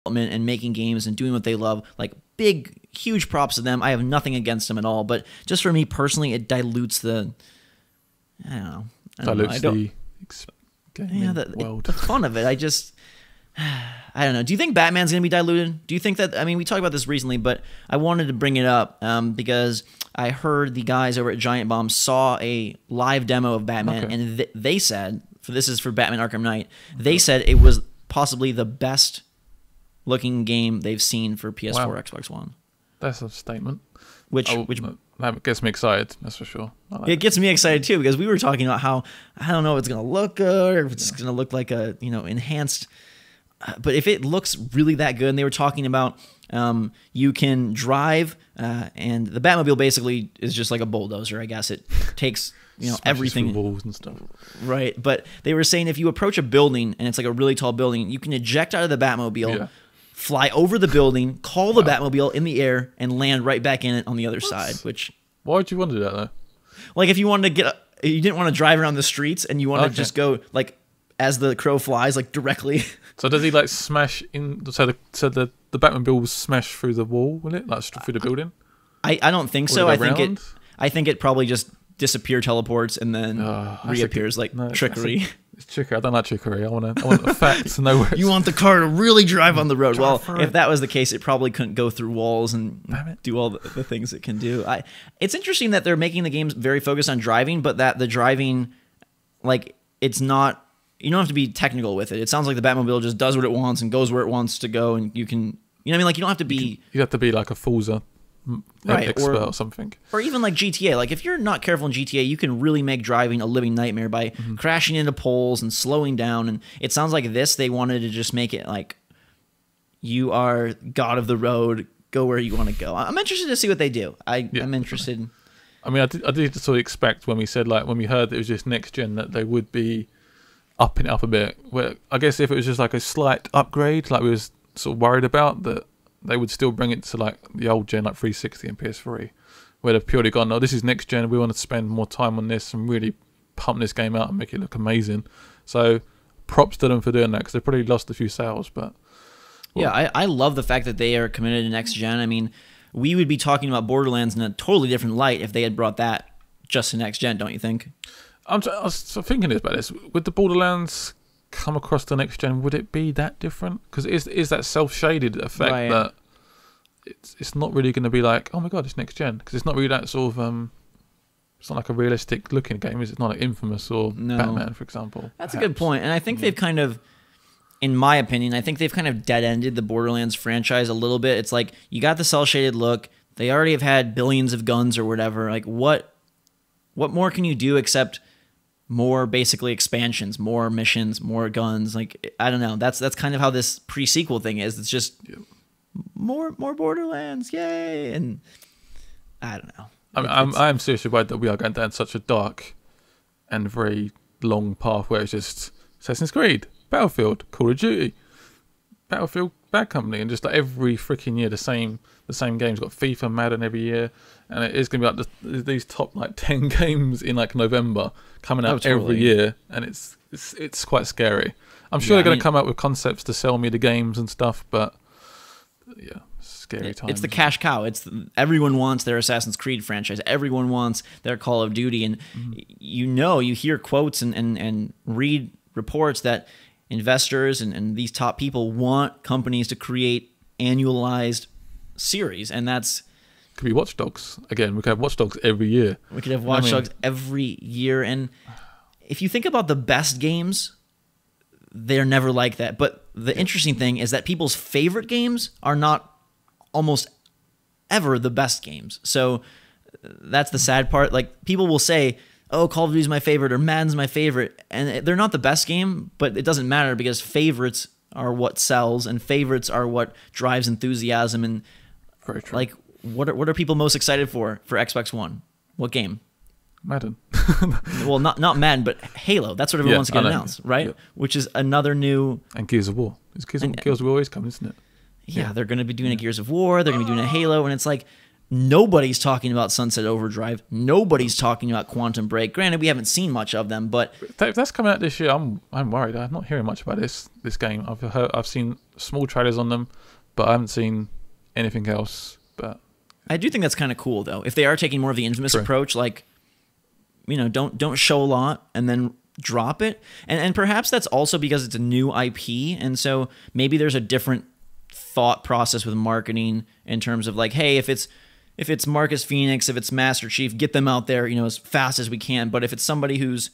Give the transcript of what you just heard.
development and making games and doing what they love. Like, big, huge props to them. I have nothing against them at all. But just for me personally, it dilutes the, I don't know. The fun of it. I don't know. Do you think Batman's going to be diluted? Do you think that, I mean, we talked about this recently, but I wanted to bring it up because I heard the guys over at Giant Bomb saw a live demo of Batman, and they said, this is for Batman Arkham Knight, they said it was possibly the best looking game they've seen for PS4, Xbox One. That's a statement. That gets me excited, that's for sure. It gets me excited too, because we were talking about how, I don't know if it's going to look good or if it's going to look like a, enhanced. But if it looks really that good, and they were talking about you can drive, and the Batmobile basically is just like a bulldozer, I guess. It takes everything. Walls and stuff. Right, but they were saying if you approach a building, and it's like a really tall building, you can eject out of the Batmobile, fly over the building, call the Batmobile in the air, and land right back in it on the other side. Why would you want to do that, though? Like if you wanted to you didn't want to drive around the streets, and you wanted to just go, like, as the crow flies, like, directly. So does he, like, smash in? So the Batmobile will smash through the wall, will it? Like, through the building? I don't think so. I think it probably just teleports, and then reappears like trickery. It's trickery. I don't like trickery. I want the facts to know where you want the car to really drive on the road. Well, if that was the case, it probably couldn't go through walls and do all the things it can do. It's interesting that they're making the games very focused on driving, but that the driving, like, it's not. You don't have to be technical with it. It sounds like the Batmobile just does what it wants and goes where it wants to go, and you can, what I mean? Like, you don't have to be. You have to be like a Forza expert or something. Or even like GTA. Like, if you're not careful in GTA, you can really make driving a living nightmare by crashing into poles and slowing down. And it sounds like they wanted to just make it like you are god of the road, go where you want to go. I'm interested to see what they do. I'm interested. I mean, I did sort of expect when we heard that it was just next gen that they would be upping it up a bit. Where I guess if it was just like a slight upgrade, like we was sort of worried about, that they would still bring it to like the old gen, like 360 and PS3, where they've purely gone, no, this is next gen, we want to spend more time on this and really pump this game out and make it look amazing. So props to them for doing that, because they've probably lost a few sales. But I love the fact that they are committed to next gen. I mean, we would be talking about Borderlands in a totally different light if they had brought that just to next gen, don't you think? I was thinking about this. Would the Borderlands come across the next gen? Would it be that different? Because is that self-shaded effect that it's not really going to be like, oh my god, it's next gen? Because it's not really that sort of it's not like a realistic looking game, is it? It's not like Infamous or Batman, for example. That's a good point, and I think they've kind of, in my opinion, I think they've kind of dead-ended the Borderlands franchise a little bit. It's like, you got the cel-shaded look. They already have had billions of guns or whatever. Like, what more can you do except more basically expansions, more missions, more guns? Like, I don't know. That's kind of how this pre-sequel thing is. It's just more Borderlands, yay! And I don't know. I'm seriously worried that we are going down such a dark and very long path where it's just Assassin's Creed, Battlefield, Call of Duty, Battlefield, Bad Company, and just like every freaking year the same games. Got FIFA, Madden every year, and it is going to be like these top like 10 games in like November coming out every year, and it's quite scary. I'm sure they're going to come out with concepts to sell me the games and stuff, but scary times. It's the cash cow. Everyone wants their Assassin's Creed franchise. Everyone wants their Call of Duty, and you hear quotes and read reports that investors and these top people want companies to create annualized series, and that's could be Watch Dogs again. We could have Watch Dogs every year. We could have Watch Dogs every year, and if you think about the best games, they're never like that. But the interesting thing is that people's favorite games are not almost ever the best games. So that's the sad part. Like, people will say, oh, Call of Duty's my favorite or Madden's my favorite, and they're not the best game, but it doesn't matter because favorites are what sells, and favorites are what drives enthusiasm. And very true. Like, what are people most excited for Xbox One? What game? Madden. Well, not Madden, but Halo. That's what everyone wants to get announced, right? Yeah. Which is another new... And Gears of War. Gears of War is coming, isn't it? Yeah, they're going to be doing a Gears of War. They're going to be doing a Halo. And it's like, Nobody's talking about Sunset Overdrive. Nobody's talking about Quantum Break. Granted, we haven't seen much of them, but If that's coming out this year, I'm worried. I'm not hearing much about this game. I've seen small trailers on them, but I haven't seen anything else. But I do think that's kind of cool, though. If they are taking more of the Infamous True. approach, like, don't show a lot and then drop it. And perhaps that's also because it's a new IP, and so maybe there's a different thought process with marketing in terms of like, hey, if it's Marcus Phoenix, if it's Master Chief, get them out there, as fast as we can. But if it's somebody who's